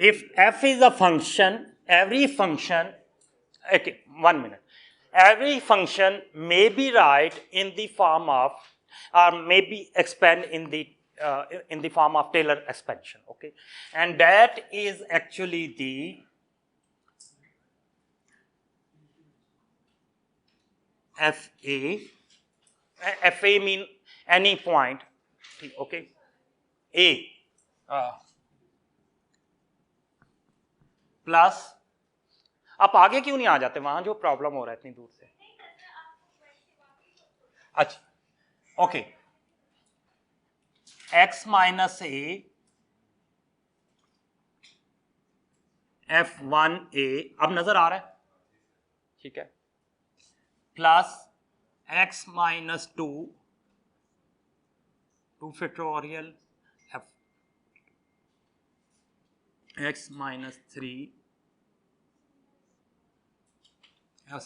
if f is a function, every function, okay, 1 minute. Every function may be write in the form of, or may be expand in the form of Taylor expansion, okay? And that is actually the FA. FA mean any point, okay? A plus आप आगे क्यों नहीं आ जाते वहां जो problem हो रहा है इतनी दूर से अच्छा ओके x माइनस ए f1a अब नजर आ रहा है ठीक है plus x minus 2 factorial x minus 3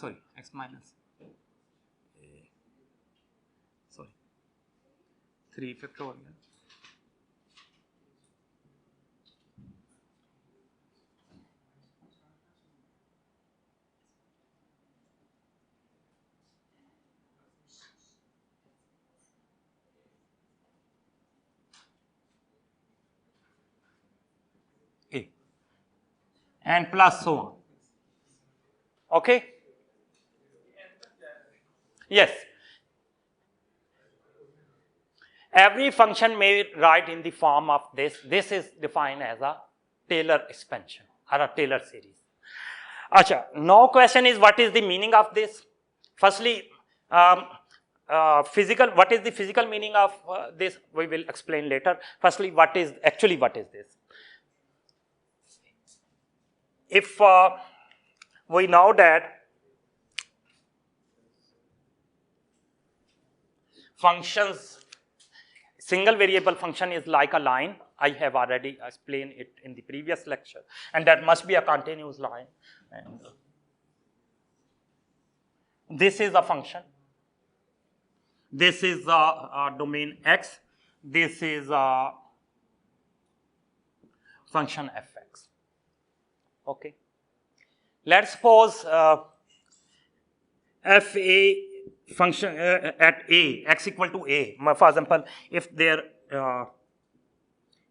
sorry x minus 3 factorial and plus so on. Okay? Yes. Every function may write in the form of this. This is defined as a Taylor expansion or a Taylor series. Acha, now question is what is the meaning of this? Firstly, physical, what is the physical meaning of this? We will explain later. Firstly, what is this? If we know that functions, single variable function is like a line, I have already explained it in the previous lecture, and that must be a continuous line. And this is a function. This is a domain X. This is a function fx. Okay. Let's suppose f a function at a, x equal to a. For example, if there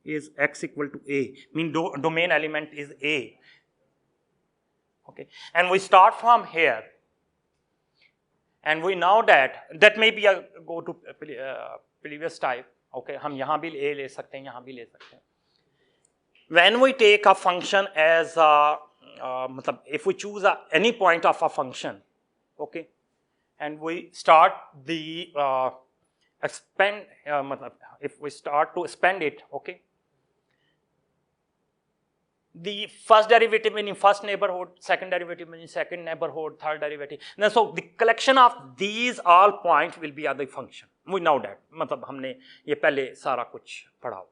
is x equal to a, mean domain element is a. Okay, and we start from here, and we know that may be a go to previous type. Okay, हम यहाँ भी a ले सकते हैं, यहाँ भी ले सकते हैं. When we take a function as if we choose any point of a function, okay, and we start the expand, if we start to expand it, okay, the first derivative meaning first neighborhood, second derivative meaning second neighborhood, third derivative. Now, so the collection of these all points will be other function. We know that. मतलब हमने ये पहले सारा कुछ पढ़ा हुआ.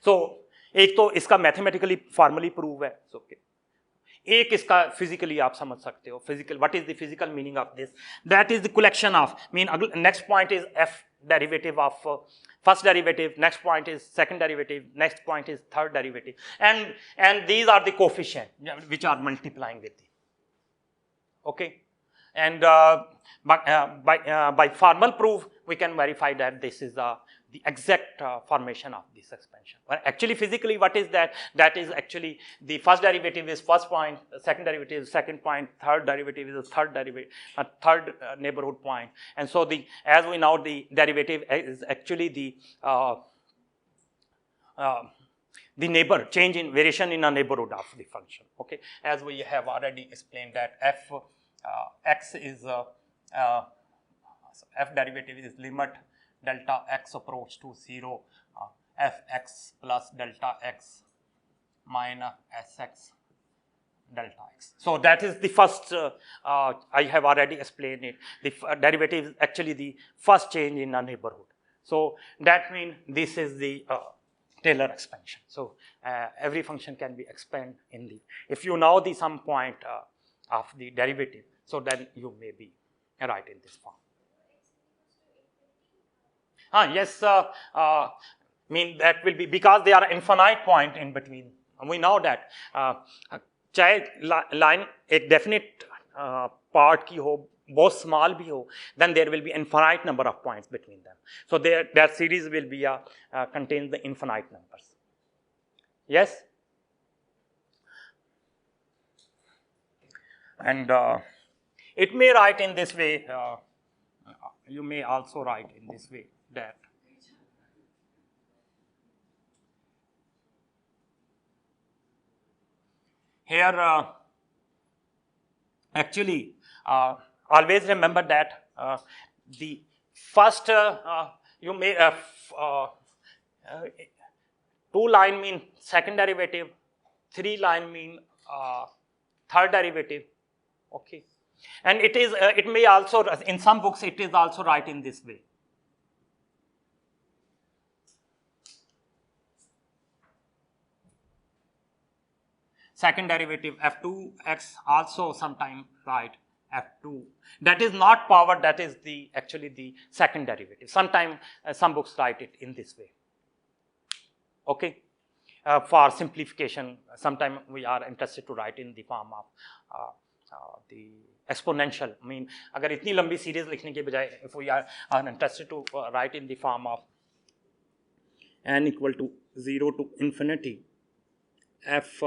So एक तो इसका मैथमेटिकली फॉर्मली प्रूव है, ओके. एक इसका फिजिकली आप समझ सकते हो. Physical, what is the physical meaning of this? That is the collection of, mean next point is F derivative of first derivative, next point is second derivative, next point is third derivative, and these are the coefficients which are multiplying with it. Okay, and by formal proof we can verify that this is the exact formation of this expansion. But actually physically what is that? That is actually the first derivative is first point, second derivative is second point, third derivative is the third derivative, third neighborhood point. And so as we know, the derivative is actually the neighbor, change in variation in a neighborhood of the function. Okay, as we have already explained that f x is f derivative is limit delta x approach to 0, fx plus delta x minus sx delta x. So that is the first, I have already explained it. The derivative is actually the first change in a neighborhood. So that means this is the Taylor expansion. So every function can be expanded in the, if you know the some point of the derivative, so then you may be right in this form. Yes, mean that will be because they are infinite point in between we know that चाहे line एक definite part की हो, बहुत small भी हो, then there will be infinite number of points between them. So that series will be contains the infinite numbers. Yes. And it may write in this way. You may also write in this way that here actually always remember that the first you may 2 line mean second derivative, 3 line mean third derivative. Okay, and it is it may also in some books it is also write in this way. Second derivative f2x also sometime write f2. That is not power, that is the actually the second derivative. Sometime some books write it in this way. Okay, for simplification, sometime we are interested to write in the form of the exponential. I mean, अगर इतनी लंबी series लिखने के बजाय, if we are interested to write in the form of n equal to 0 to infinity f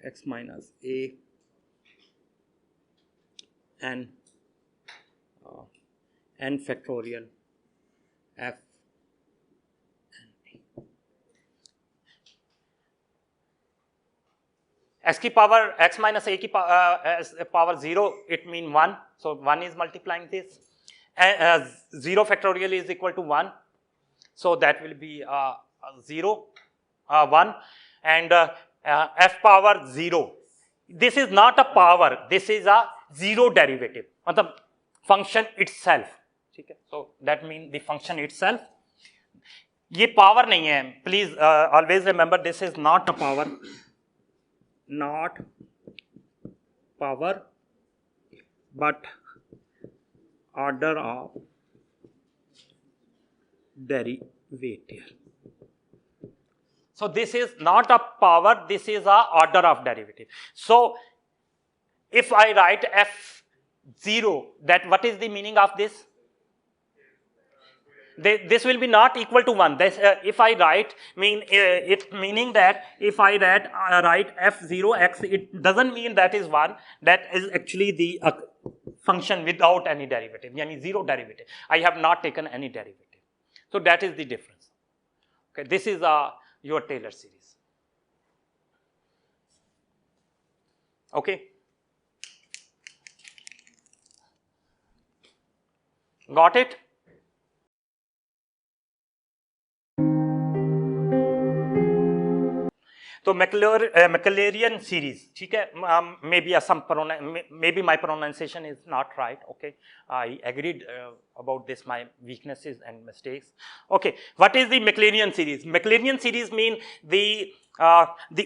x minus a n n factorial f x की power x minus a की power 0, it mean 1. So 1 is multiplying this. 0 factorial is equal to 1. So that will be 0, 1, and f power 0. This is not a power. This is a zero derivative. मतलब function itself. ठीक है? So that means the function itself. ये power नहीं है. Please always remember this is not a power. Not power, but order of derivative. So this is not a power, this is a order of derivative. So if I write f0, that what is the meaning of this? This will be not equal to 1. This, if I write, it meaning that if I write f0x, it doesn't mean that is 1. That is actually the function without any derivative, yani zero derivative. I have not taken any derivative. So that is the difference. Okay, this is your Taylor series. Okay. Got it? तो Maclaurin series, ठीक है? Maybe my pronunciation is not right. Okay, I agreed about this, my weaknesses and mistakes. Okay, what is the Maclaurin series? Maclaurin series mean the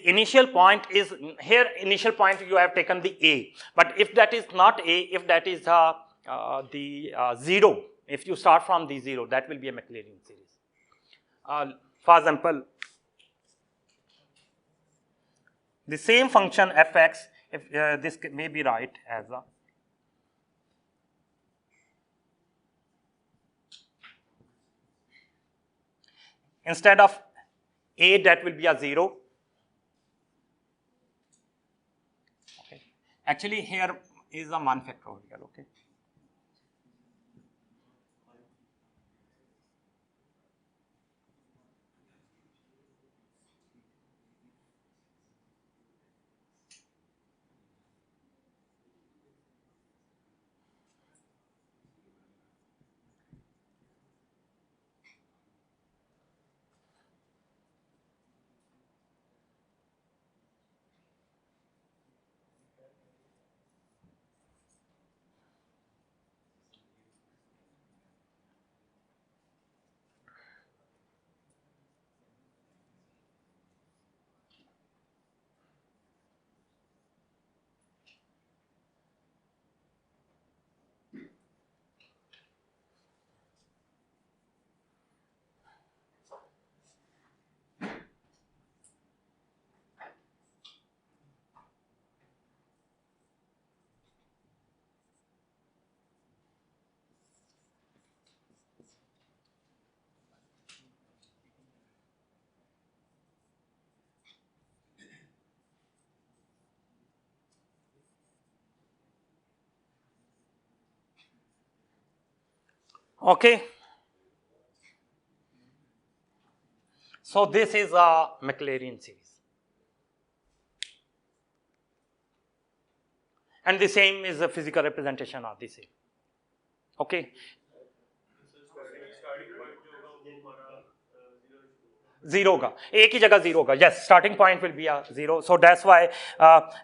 initial point is here. Initial point you have taken the a, but if that is not a, if that is the 0, if you start from the 0, that will be a Maclaurin series. For example, the same function fx, if this may be right as a instead of a, that will be a 0. Okay. Actually here is a 1 factorial. Okay. Okay. So this is a Maclaurin series. And the same is a physical representation of the same. Okay. Zero का एक ही जगह zero का. Yes, starting point will be a zero. So that's why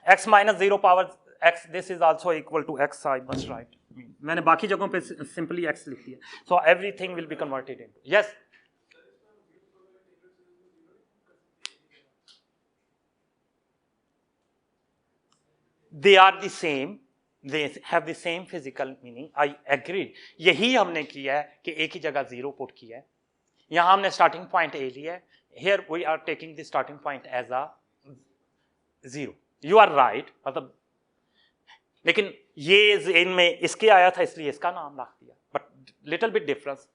x minus 0 power x, this is also equal to x. I must write. मैंने बाकी जगहों पे simply x लिख दिया. So everything will be converted into. Yes. They are the same. They have the same physical meaning. I agree. यही हमने किया है कि एक ही जगह zero put किया है. यहाँ हमने starting point A लिया है. Here we are taking the starting point as a zero. You are right. मतलब लेकिन ये इनमें इसके आया था इसलिए इसका नाम रख दिया. But little bit difference.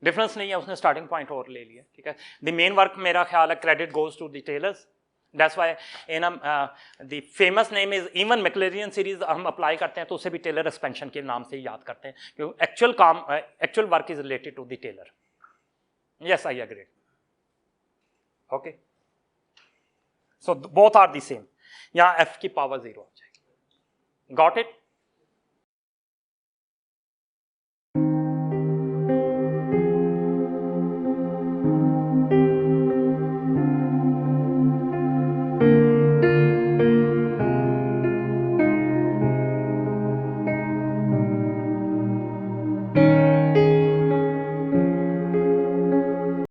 Difference नहीं है, उसने starting point और ले लिया. ठीक है. The main work मेरा ख्याल है credit goes to the tailors. That's why in the famous name is even Maclaurin series हम apply करते हैं तो उसे भी Taylor expansion के नाम से ही याद करते हैं क्योंकि actual work is related to the Taylor. Yes, I agree. Okay. So both are the same. यहाँ f की power 0 आ जाएगी. Got it?